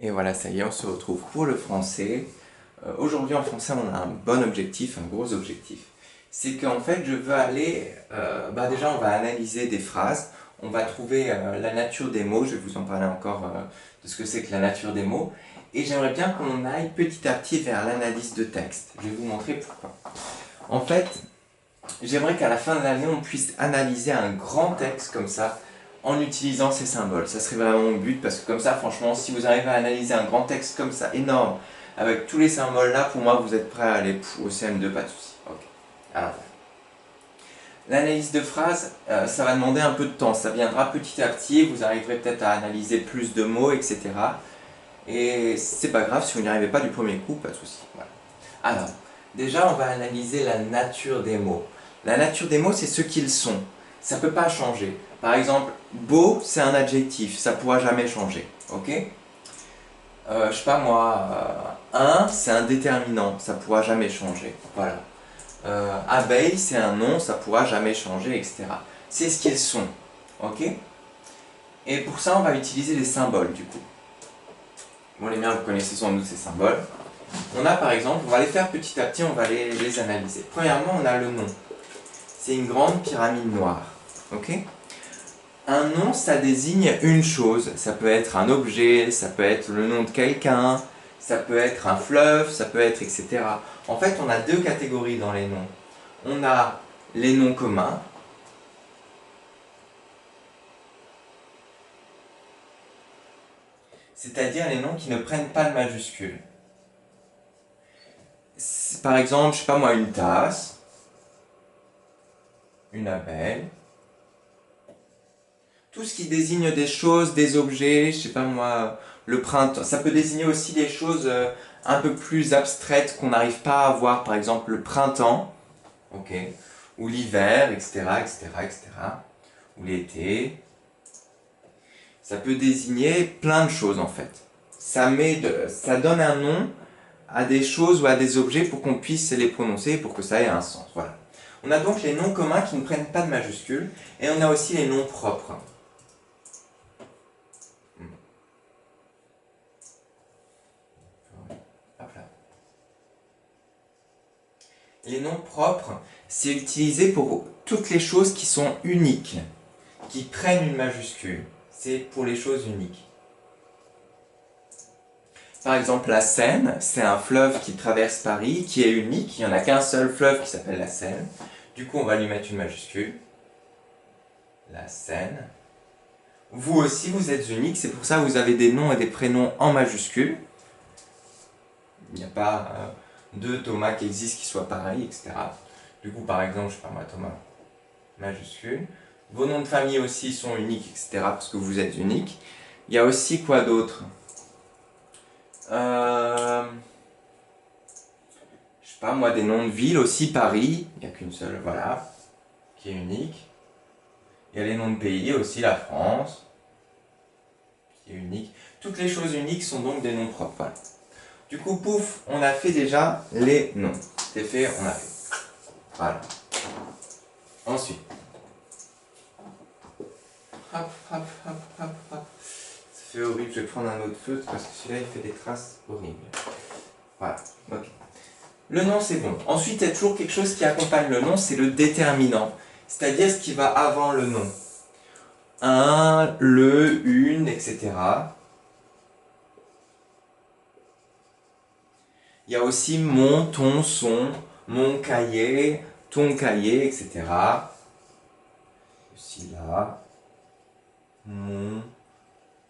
Et voilà, ça y est, on se retrouve pour le français. Aujourd'hui en français, on a un bon objectif, un gros objectif. C'est qu'en fait, je veux aller... déjà, on va analyser des phrases, on va trouver la nature des mots, je vais vous en parler encore de ce que c'est que la nature des mots. Et j'aimerais bien qu'on aille petit à petit vers l'analyse de texte. Je vais vous montrer pourquoi. En fait, j'aimerais qu'à la fin de l'année, on puisse analyser un grand texte comme ça, en utilisant ces symboles. Ça serait vraiment mon but, parce que comme ça, franchement, si vous arrivez à analyser un grand texte comme ça, énorme, avec tous les symboles là, pour moi, vous êtes prêt à aller au CM2, pas de soucis. Ok. Alors, l'analyse de phrases, ça va demander un peu de temps. Ça viendra petit à petit, vous arriverez peut-être à analyser plus de mots, etc. Et c'est pas grave si vous n'y arrivez pas du premier coup, pas de soucis. Voilà. Alors, déjà, on va analyser la nature des mots. La nature des mots, c'est ce qu'ils sont. Ça ne peut pas changer. Par exemple, beau, c'est un adjectif, ça ne pourra jamais changer. Ok. Je sais pas moi, un, c'est un déterminant, ça ne pourra jamais changer. Voilà. Abeille, c'est un nom, ça ne pourra jamais changer, etc. C'est ce qu'ils sont. Ok. Et pour ça, on va utiliser les symboles, du coup. Bon, les miens, vous connaissez sans doute ces symboles. On a par exemple, on va les faire petit à petit, on va les analyser. Premièrement, on a le nom. C'est une grande pyramide noire. Ok. Un nom, ça désigne une chose. Ça peut être un objet, ça peut être le nom de quelqu'un, ça peut être un fleuve, ça peut être etc. En fait, on a deux catégories dans les noms. On a les noms communs, c'est-à-dire les noms qui ne prennent pas de majuscule. Par exemple, je sais pas moi, une tasse, une abeille, tout ce qui désigne des choses, des objets, je sais pas moi, le printemps. Ça peut désigner aussi des choses un peu plus abstraites qu'on n'arrive pas à voir, par exemple le printemps, ok, ou l'hiver, etc., etc., etc., ou l'été. Ça peut désigner plein de choses en fait. Ça donne un nom à des choses ou à des objets pour qu'on puisse les prononcer, pour que ça ait un sens. Voilà. On a donc les noms communs qui ne prennent pas de majuscules, et on a aussi les noms propres. Les noms propres, c'est utilisé pour toutes les choses qui sont uniques, qui prennent une majuscule. C'est pour les choses uniques. Par exemple, la Seine, c'est un fleuve qui traverse Paris, qui est unique. Il n'y en a qu'un seul fleuve qui s'appelle la Seine. Du coup, on va lui mettre une majuscule. La Seine. Vous aussi, vous êtes unique. C'est pour ça que vous avez des noms et des prénoms en majuscule. Il n'y a pas deux Thomas qui existent qui soient pareils, etc. Du coup, par exemple, je sais pas moi, Thomas, majuscule. Vos noms de famille aussi sont uniques, etc. parce que vous êtes unique. Il y a aussi quoi d'autre je sais pas moi, des noms de villes aussi, Paris, il n'y a qu'une seule, voilà, qui est unique. Il y a les noms de pays aussi, la France, qui est unique. Toutes les choses uniques sont donc des noms propres, voilà. Du coup, pouf, on a fait déjà les noms. C'est fait, on a fait. Voilà. Ensuite. Hop, hop, hop, hop, hop. Ça fait horrible, je vais prendre un autre feutre parce que celui-là, il fait des traces horribles. Voilà, ok. Le nom, c'est bon. Ensuite, il y a toujours quelque chose qui accompagne le nom, c'est le déterminant. C'est-à-dire ce qui va avant le nom. Un, le, une, etc. Il y a aussi mon, ton, son, mon cahier, ton cahier, etc. Aussi là. Mon,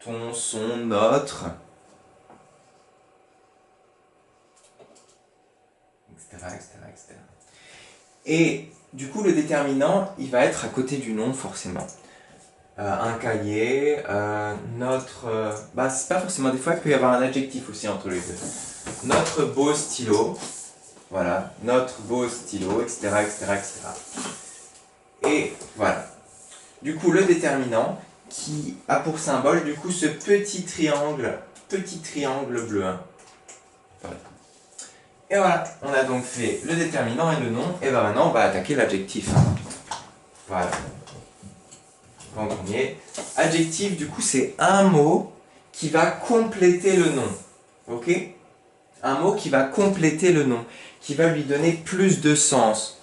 ton, son, notre, etc., etc., etc. Et du coup, le déterminant, il va être à côté du nom, forcément. Un cahier, notre... c'est pas forcément des fois qu'il peut y avoir un adjectif aussi entre les deux. Notre beau stylo, voilà, notre beau stylo, etc., etc., etc. Et voilà. Du coup, le déterminant qui a pour symbole, du coup, ce petit triangle bleu. Hein. Voilà. Et voilà, on a donc fait le déterminant et le nom, et ben maintenant on va attaquer l'adjectif. Voilà. Adjectif, du coup, c'est un mot qui va compléter le nom. Ok? Un mot qui va compléter le nom, qui va lui donner plus de sens.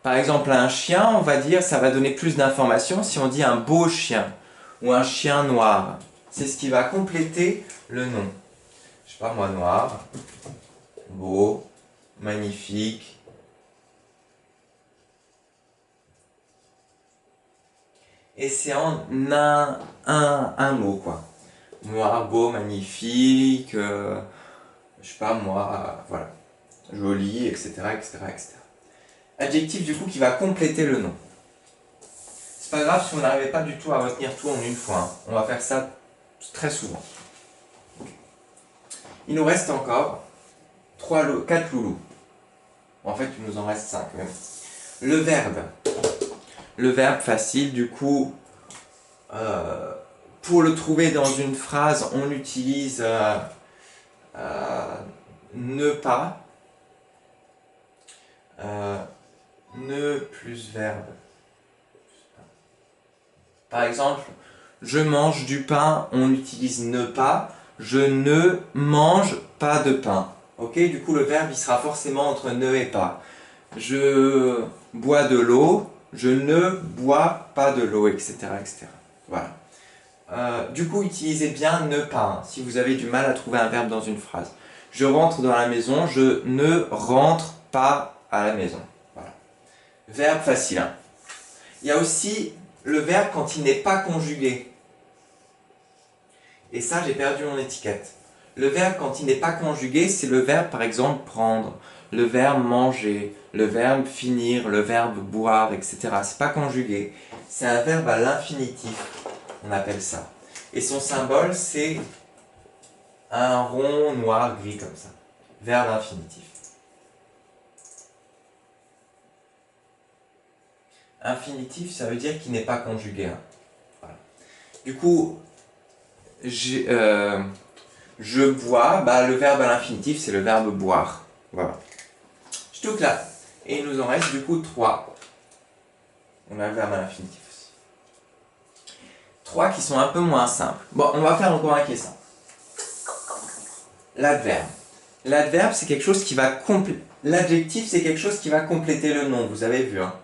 Par exemple, un chien, on va dire, ça va donner plus d'informations si on dit un beau chien ou un chien noir. C'est ce qui va compléter le nom. Je sais pas moi, noir, beau, magnifique. Et c'est en un mot, quoi. Noir, beau, magnifique, je sais pas moi, voilà. Joli, etc., etc., etc. Adjectif du coup qui va compléter le nom. C'est pas grave si vous n'arrivez pas du tout à retenir tout en une fois. Hein. On va faire ça très souvent. Il nous reste encore 4 loulous. En fait, il nous en reste 5 même. Le verbe. Le verbe facile, du coup, pour le trouver dans une phrase, on utilise ne pas. Ne plus verbe. Par exemple, je mange du pain, on utilise ne pas. Je ne mange pas de pain. Ok, du coup le verbe il sera forcément entre ne et pas. Je bois de l'eau, je ne bois pas de l'eau, etc., etc. Voilà. Du coup, utilisez bien ne pas, hein, si vous avez du mal à trouver un verbe dans une phrase. Je rentre dans la maison, je ne rentre pas à la maison. Voilà. Verbe facile. Hein. Il y a aussi le verbe quand il n'est pas conjugué. Et ça, j'ai perdu mon étiquette. Le verbe quand il n'est pas conjugué, c'est le verbe par exemple prendre, le verbe manger, le verbe finir, le verbe boire, etc. C'est pas conjugué. C'est un verbe à l'infinitif, on appelle ça. Et son symbole, c'est un rond noir gris comme ça. Verbe infinitif. Infinitif, ça veut dire qu'il n'est pas conjugué. Hein. Voilà. Du coup, je bois, bah, le verbe à l'infinitif, c'est le verbe boire. Voilà. Je tout là. Et il nous en reste du coup 3. On a le verbe à l'infinitif aussi. 3 qui sont un peu moins simples. Bon, on va faire encore un qui est simple. L'adverbe. L'adverbe, c'est quelque chose qui va compléter. L'adjectif, c'est quelque chose qui va compléter le nom. Vous avez vu, hein.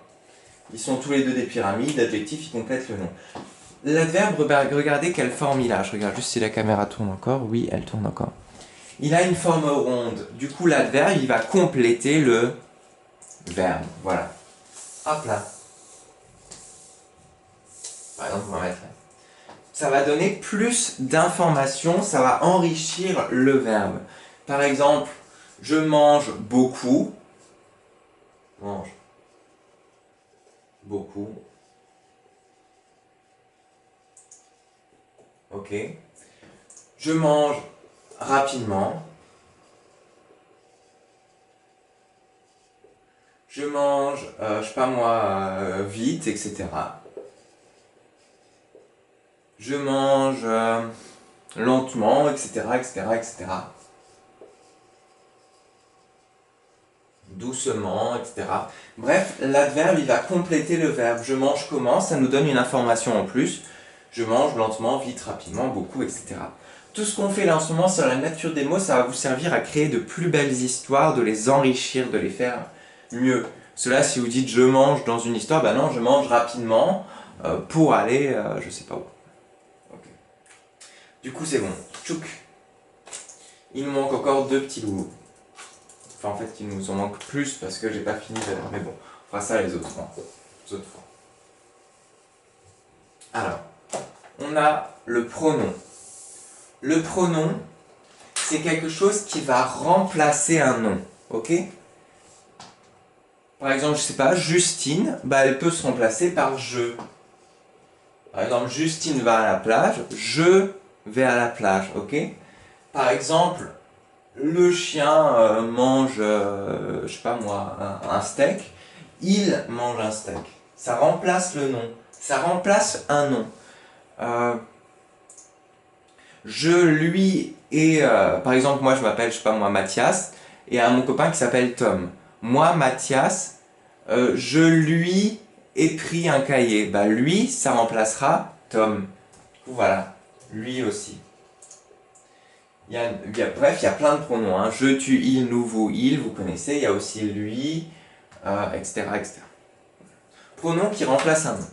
Ils sont tous les deux des pyramides. L'adjectif, il complète le nom. L'adverbe, regardez quelle forme il a. Je regarde juste si la caméra tourne encore. Oui, elle tourne encore. Il a une forme ronde. Du coup, l'adverbe, il va compléter le verbe. Voilà. Hop là. Par exemple, on va mettre là. Ça va donner plus d'informations, ça va enrichir le verbe. Par exemple, je mange beaucoup. Mange. Beaucoup. Ok. Je mange rapidement. Je mange, je sais pas moi, vite, etc. Je mange lentement, etc., etc., etc. Doucement, etc. Bref, l'adverbe, il va compléter le verbe. Je mange comment, ça nous donne une information en plus. Je mange lentement, vite, rapidement, beaucoup, etc. Tout ce qu'on fait là en ce moment sur la nature des mots, ça va vous servir à créer de plus belles histoires, de les enrichir, de les faire mieux. Cela, si vous dites je mange dans une histoire, ben non, je mange rapidement pour aller, je sais pas où. Okay. Du coup, c'est bon. Tchouk. Il nous manque encore 2 petits loulous. Enfin, en fait, il nous en manque plus parce que j'ai pas fini de... Mais bon, on fera ça les autres fois. Alors, on a le pronom. Le pronom, c'est quelque chose qui va remplacer un nom. Ok? Par exemple, je sais pas, Justine, bah, elle peut se remplacer par je. Par exemple, Justine va à la plage, je vais à la plage. Ok? Par exemple, le chien mange, je sais pas moi, un steak. Il mange un steak. Ça remplace le nom. Ça remplace un nom. Je lui ai... par exemple, moi je m'appelle, je sais pas moi, Mathias. Et à mon copain qui s'appelle Tom. Moi, Mathias, je lui ai pris un cahier. Bah lui, ça remplacera Tom. Du coup, voilà. Lui aussi. Bref, il y a plein de pronoms. Hein. Je, tu, il, nous, vous connaissez. Il y a aussi lui, etc., etc. Pronom qui remplace un nom.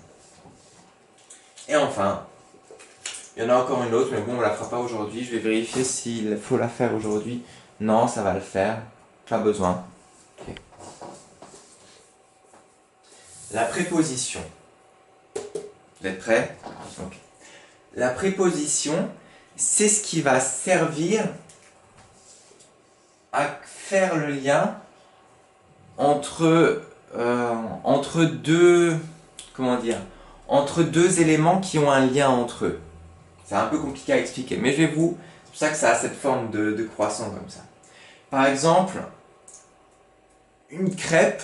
Et enfin, il y en a encore une autre, mais bon, on la fera pas aujourd'hui. Je vais vérifier s'il faut la faire aujourd'hui. Non, ça va le faire. Pas besoin. Okay. La préposition. Vous êtes prêts? Okay. La préposition, c'est ce qui va servir à faire le lien entre deux, comment dire, entre deux éléments qui ont un lien entre eux. C'est un peu compliqué à expliquer, mais c'est pour ça que ça a cette forme de croissant comme ça. Par exemple, une crêpe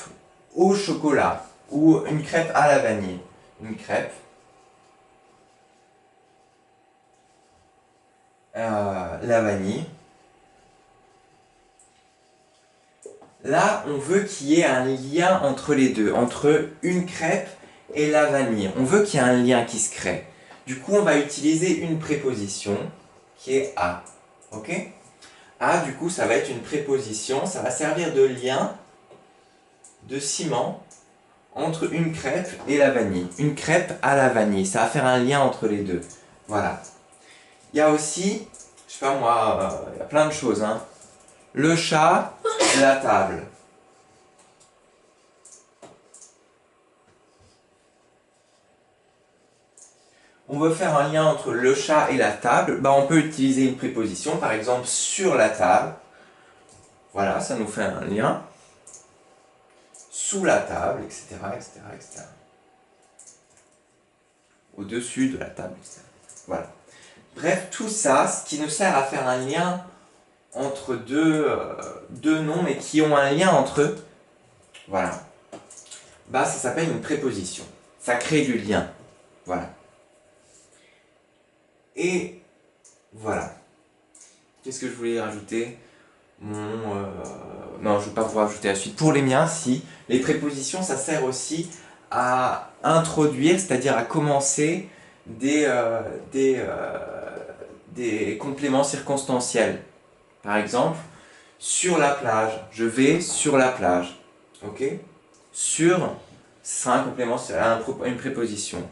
au chocolat ou une crêpe à la vanille. Une crêpe. La vanille. Là, on veut qu'il y ait un lien entre les deux, entre une crêpe et la vanille. On veut qu'il y ait un lien qui se crée. Du coup, on va utiliser une préposition qui est à. Ok? À, du coup, ça va être une préposition. Ça va servir de lien, de ciment, entre une crêpe et la vanille. Une crêpe à la vanille. Ça va faire un lien entre les deux. Voilà. Il y a aussi, je sais pas moi, il y a plein de choses. Hein. Le chat, la table. On veut faire un lien entre le chat et la table, on peut utiliser une préposition, par exemple sur la table. Voilà, ça nous fait un lien. Sous la table, etc., etc., etc. Au-dessus de la table, etc. Voilà. Bref, tout ça, ce qui nous sert à faire un lien entre deux noms, mais qui ont un lien entre eux, voilà. Ça s'appelle une préposition. Ça crée du lien. Voilà. Et voilà. Qu'est-ce que je voulais rajouter? Non, je ne vais pas vous rajouter la suite. Pour les miens, si. Les prépositions, ça sert aussi à introduire, c'est-à-dire à commencer des compléments circonstanciels. Par exemple, sur la plage. Je vais sur la plage. Ok? Sur, ce sera un complément, une préposition.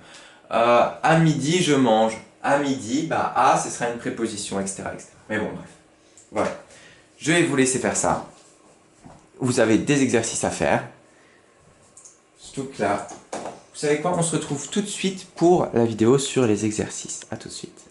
À midi, je mange. À midi, à, ce sera une préposition, etc., etc. Mais bon, bref. Voilà. Je vais vous laisser faire ça. Vous avez des exercices à faire. Surtout que là, vous savez quoi? On se retrouve tout de suite pour la vidéo sur les exercices. A tout de suite.